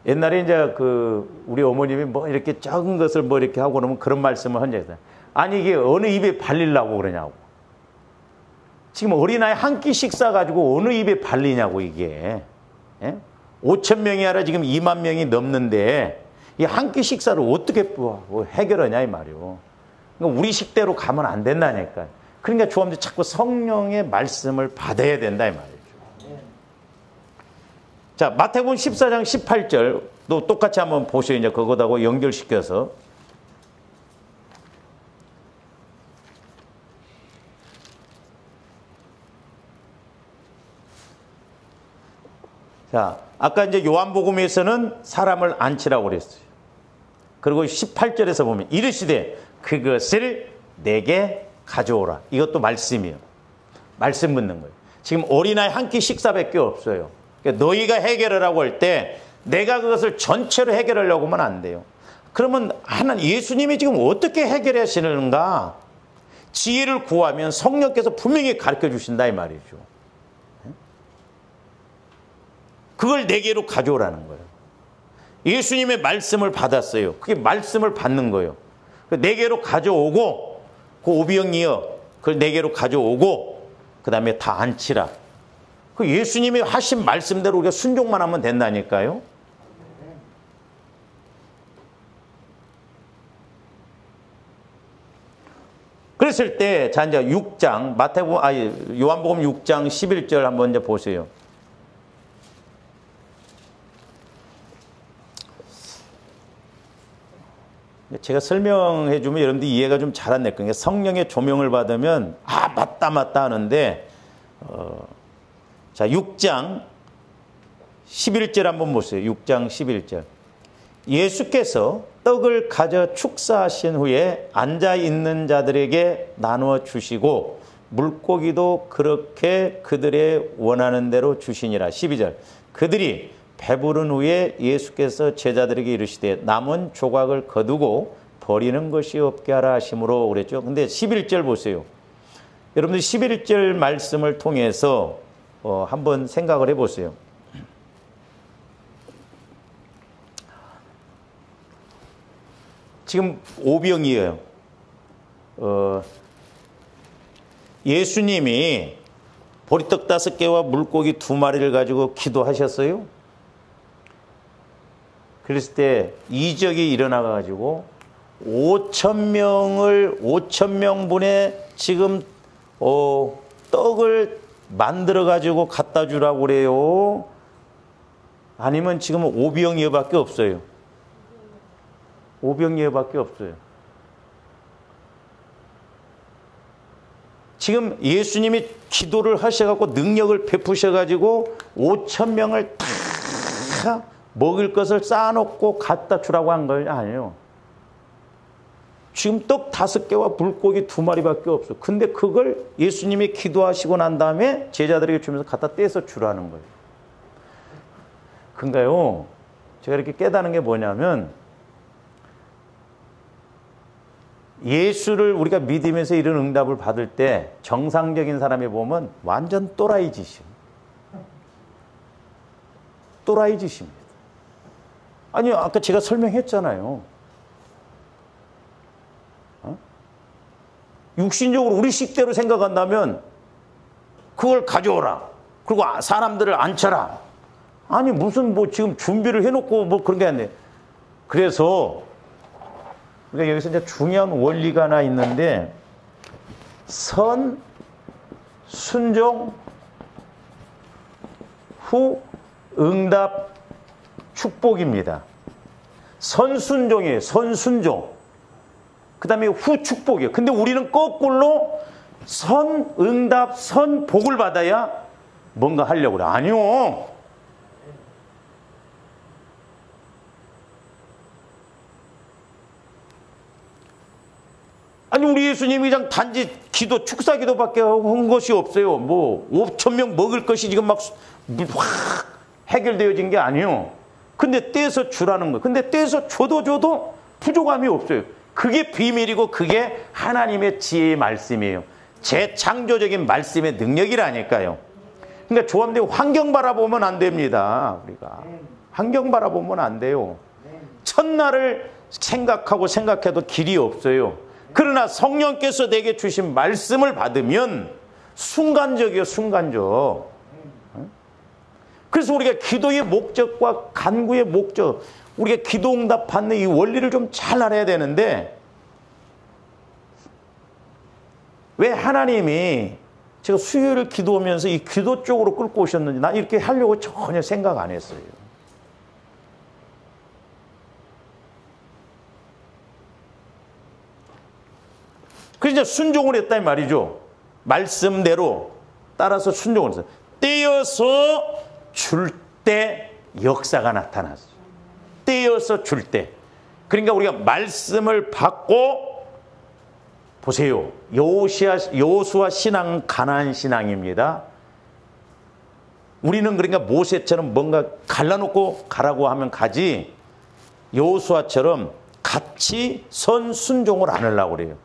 옛날에 이제 우리 어머님이 뭐 이렇게 작은 것을 뭐 이렇게 하고 그러면 그런 말씀을 한 적이 있어요. 아니, 이게 어느 입에 발리려고 그러냐고. 지금 어린아이 한 끼 식사 가지고 어느 입에 발리냐고, 이게. 예? 5,000명이 아니라 지금 2만 명이 넘는데 이 한 끼 식사를 어떻게 해결하냐 이 말이요. 그러니까 우리 식대로 가면 안 된다니까. 그러니까 주님도 자꾸 성령의 말씀을 받아야 된다 이 말이죠. 자, 마태복음 14장 18절도 똑같이 한번 보세요. 이제 그것하고 연결시켜서. 자, 아까 이제 요한복음에서는 사람을 앉히라고 그랬어요. 그리고 18절에서 보면 이르시되 그것을 내게 가져오라. 이것도 말씀이에요. 말씀 묻는 거예요. 지금 어린아이 한 끼 식사밖에 없어요. 그러니까 너희가 해결하라고 할 때 내가 그것을 전체로 해결하려고 하면 안 돼요. 그러면 예수님이 지금 어떻게 해결하시는가? 지혜를 구하면 성령께서 분명히 가르쳐 주신다 이 말이죠. 그걸 내게로 가져오라는 거예요. 예수님의 말씀을 받았어요. 그게 말씀을 받는 거예요. 내게로 가져오고 그 오병이어 그걸 내게로 가져오고 그 다음에 다 앉히라. 그 예수님이 하신 말씀대로 우리가 순종만 하면 된다니까요. 그랬을 때 자 이제 6장 요한복음 6장 11절 한번 이제 보세요. 제가 설명해 주면 여러분들이 이해가 좀 잘 안 될 거예요. 성령의 조명을 받으면 맞다 하는데 자 6장 11절 한번 보세요. 6장 11절. 예수께서 떡을 가져 축사하신 후에 앉아있는 자들에게 나누어 주시고 물고기도 그렇게 그들의 원하는 대로 주시니라. 12절. 그들이 배부른 후에 예수께서 제자들에게 이르시되 남은 조각을 거두고 버리는 것이 없게 하라 하심으로 그랬죠. 근데 11절 보세요. 여러분들 11절 말씀을 통해서 한번 생각을 해보세요. 지금 오병이에요. 예수님이 보리떡 5개와 물고기 2마리를 가지고 기도하셨어요. 그랬을 때 이적이 일어나가지고 5,000명분의 지금 떡을 만들어가지고 갖다 주라고 그래요? 아니면 지금은 오병이어밖에 없어요. 오병이어밖에 없어요. 지금 예수님이 기도를 하셔갖고 능력을 베푸셔가지고 5,000명을 다 먹을 것을 쌓아놓고 갖다 주라고 한 거 아니에요. 지금 떡 5개와 물고기 2마리밖에 없어. 근데 그걸 예수님이 기도하시고 난 다음에 제자들에게 주면서 갖다 떼서 주라는 거예요. 그러니까요, 제가 이렇게 깨닫는 게 뭐냐면, 예수를 우리가 믿으면서 이런 응답을 받을 때 정상적인 사람이 보면 완전 또라이 짓이에요. 또라이 짓입니다. 아니, 아까 제가 설명했잖아요. 육신적으로 우리 식대로 생각한다면 그걸 가져오라. 그리고 사람들을 앉혀라. 아니, 무슨 뭐 지금 준비를 해놓고 뭐 그런 게 아니에요. 그래서 우리가 여기서 이제 중요한 원리가 하나 있는데, 선, 순종, 후, 응답, 축복입니다. 선순종이에요. 선순종. 그 다음에 후 축복이에요. 근데 우리는 거꾸로 선, 응답, 선, 복을 받아야 뭔가 하려고 그래. 아니요. 아니, 우리 예수님이 그냥 단지 기도, 축사 기도밖에 한 것이 없어요. 뭐 5,000명 먹을 것이 지금 막 확 해결되어진 게 아니에요. 근데 떼서 주라는 거예요. 근데 떼서 줘도 부족함이 없어요. 그게 비밀이고 그게 하나님의 지혜의 말씀이에요. 재창조적인 말씀의 능력이라니까요. 그러니까 조합되고 환경 바라보면 안 됩니다. 우리가 환경 바라보면 안 돼요. 첫날을 생각해도 길이 없어요. 그러나 성령께서 내게 주신 말씀을 받으면 순간적이에요. 순간적. 그래서 우리가 기도의 목적과 간구의 목적, 우리가 기도 응답 받는 이 원리를 좀 잘 알아야 되는데, 왜 하나님이 제가 수요일을 기도하면서 이 기도 쪽으로 끌고 오셨는지 난 이렇게 하려고 전혀 생각 안 했어요. 그래서 이제 순종을 했다 이 말이죠. 말씀대로 따라서 순종을 했어요. 떼어서 줄 때 역사가 나타났어요. 떼어서 줄 때. 그러니까 우리가 말씀을 받고, 보세요. 여호수아 신앙은 가나안 신앙입니다. 우리는 그러니까 모세처럼 뭔가 갈라놓고 가라고 하면 가지, 여호수아처럼 같이 선순종을 안 하려고 그래요.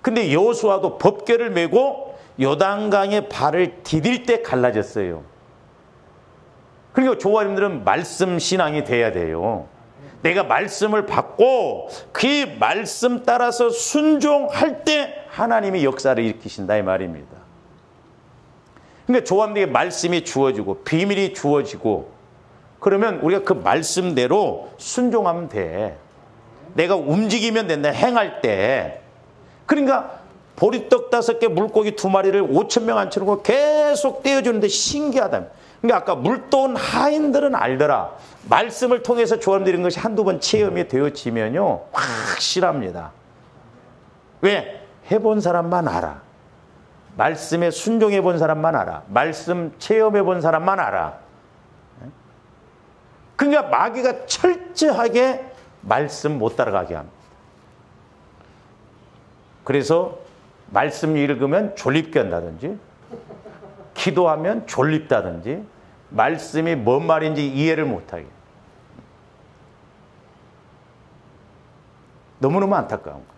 근데 여호수아도 법궤를 메고 요단강에 발을 디딜 때 갈라졌어요. 그러니까 조화님들은 말씀 신앙이 돼야 돼요. 내가 말씀을 받고 그 말씀 따라서 순종할 때 하나님이 역사를 일으키신다 이 말입니다. 그러니까 조합에게 말씀이 주어지고 비밀이 주어지고, 그러면 우리가 그 말씀대로 순종하면 돼. 내가 움직이면 된다. 행할 때. 그러니까 보리떡 5개, 물고기 2마리를 5,000명 앉혀놓고 계속 떼어주는데 신기하다. 그러니까 아까 물도온 하인들은 알더라. 말씀을 통해서 조언드리는 것이 한두 번 체험이 되어지면요 확실합니다. 왜? 해본 사람만 알아. 말씀에 순종해 본 사람만 알아. 말씀 체험해 본 사람만 알아. 그러니까 마귀가 철저하게 말씀 못 따라가게 합니다. 그래서 말씀 읽으면 졸립게 한다든지, 기도하면 졸립다든지, 말씀이 뭔 말인지 이해를 못하게. 너무너무 안타까운 거예요.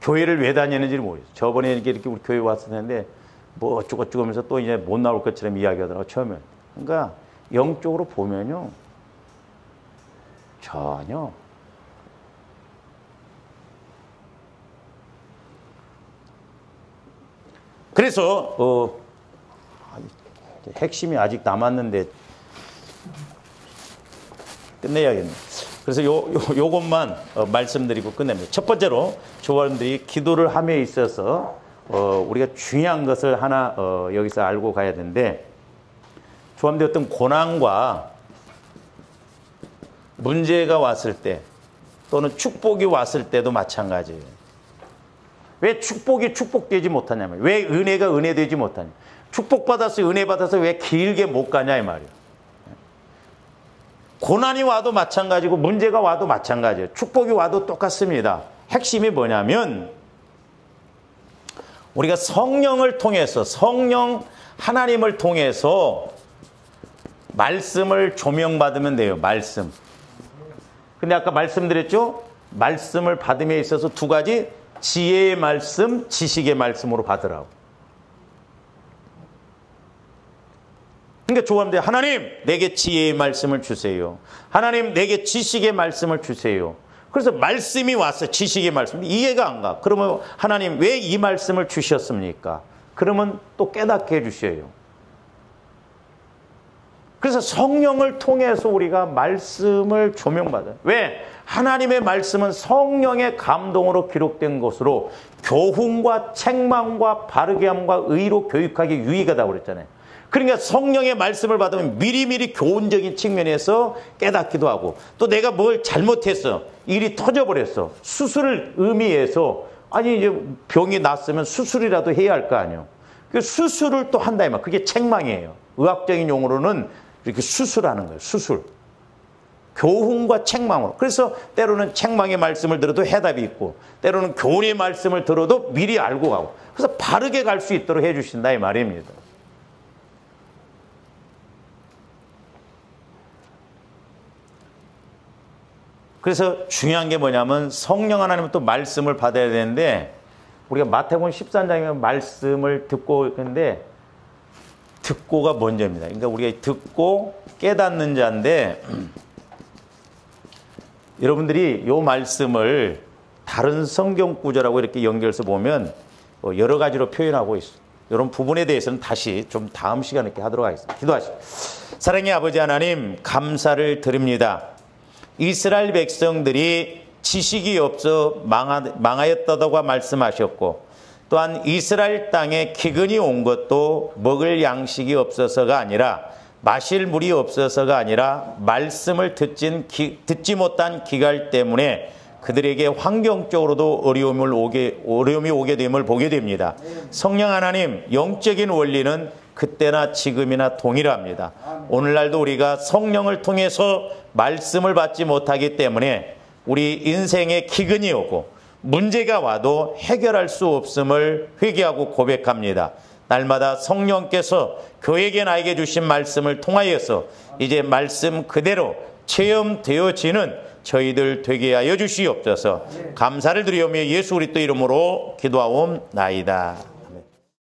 교회를 왜 다니는지를 모르겠어요. 저번에 이렇게 우리 교회 왔었는데 뭐 어쩌고저쩌고 하면서 또 이제 못 나올 것처럼 이야기하더라고요, 처음에. 그러니까 영적으로 보면요 전혀 그래서 핵심이 아직 남았는데 끝내야겠네. 그래서 요것만 말씀드리고 끝냅니다. 첫 번째로 조화원들이 기도를 함에 있어서 우리가 중요한 것을 하나 여기서 알고 가야 되는데, 조합대 어떤 고난과 문제가 왔을 때 또는 축복이 왔을 때도 마찬가지예요. 왜 축복이 축복되지 못하냐면, 왜 은혜가 은혜되지 못하냐. 축복받아서 은혜 받아서 왜 길게 못 가냐 이 말이에요. 고난이 와도 마찬가지고 문제가 와도 마찬가지예요. 축복이 와도 똑같습니다. 핵심이 뭐냐면 우리가 성령을 통해서, 성령 하나님을 통해서 말씀을 조명받으면 돼요. 말씀. 근데 아까 말씀드렸죠? 말씀을 받음에 있어서 두 가지, 지혜의 말씀, 지식의 말씀으로 받으라고. 그러니까 조합대 하나님 내게 지혜의 말씀을 주세요. 하나님 내게 지식의 말씀을 주세요. 그래서 말씀이 왔어요. 지식의 말씀. 이해가 안 가. 그러면 하나님 왜 이 말씀을 주셨습니까? 그러면 또 깨닫게 해주셔요. 그래서 성령을 통해서 우리가 말씀을 조명받아요. 왜? 하나님의 말씀은 성령의 감동으로 기록된 것으로 교훈과 책망과 바르게함과 의로 교육하기 유익하다고 그랬잖아요. 그러니까 성령의 말씀을 받으면 미리미리 교훈적인 측면에서 깨닫기도 하고, 또 내가 뭘 잘못했어. 일이 터져버렸어. 수술을 의미해서, 아니 이제 병이 났으면 수술이라도 해야 할 거 아니에요. 그 수술을 또 한다 이 말. 그게 책망이에요. 의학적인 용어로는 이렇게 수술하는 거예요. 수술. 교훈과 책망으로. 그래서 때로는 책망의 말씀을 들어도 해답이 있고, 때로는 교훈의 말씀을 들어도 미리 알고 가고, 그래서 바르게 갈 수 있도록 해주신다 이 말입니다. 그래서 중요한 게 뭐냐면 성령 하나님은 또 말씀을 받아야 되는데, 우리가 마태복음 13장에 말씀을 듣고 있는데, 듣고가 먼저입니다. 그러니까 우리가 듣고 깨닫는 자인데, 여러분들이 이 말씀을 다른 성경 구절하고 이렇게 연결해서 보면 여러 가지로 표현하고 있어요. 이런 부분에 대해서는 다시 좀 다음 시간에 이렇게 하도록 하겠습니다. 기도하시죠. 사랑의 아버지 하나님, 감사를 드립니다. 이스라엘 백성들이 지식이 없어 망하였다고 말씀하셨고, 또한 이스라엘 땅에 기근이 온 것도 먹을 양식이 없어서가 아니라, 마실 물이 없어서가 아니라 말씀을 듣지 못한 기갈 때문에 그들에게 환경적으로도 어려움이 오게 됨을 보게 됩니다. 성령 하나님, 영적인 원리는 그때나 지금이나 동일합니다. 오늘날도 우리가 성령을 통해서 말씀을 받지 못하기 때문에 우리 인생에 기근이 오고 문제가 와도 해결할 수 없음을 회개하고 고백합니다. 날마다 성령께서 교회에게 나에게 주신 말씀을 통하여서 이제 말씀 그대로 체험되어지는 저희들 되게 하여 주시옵소서. 감사를 드리오며 예수 그리스도 이름으로 기도하옵나이다.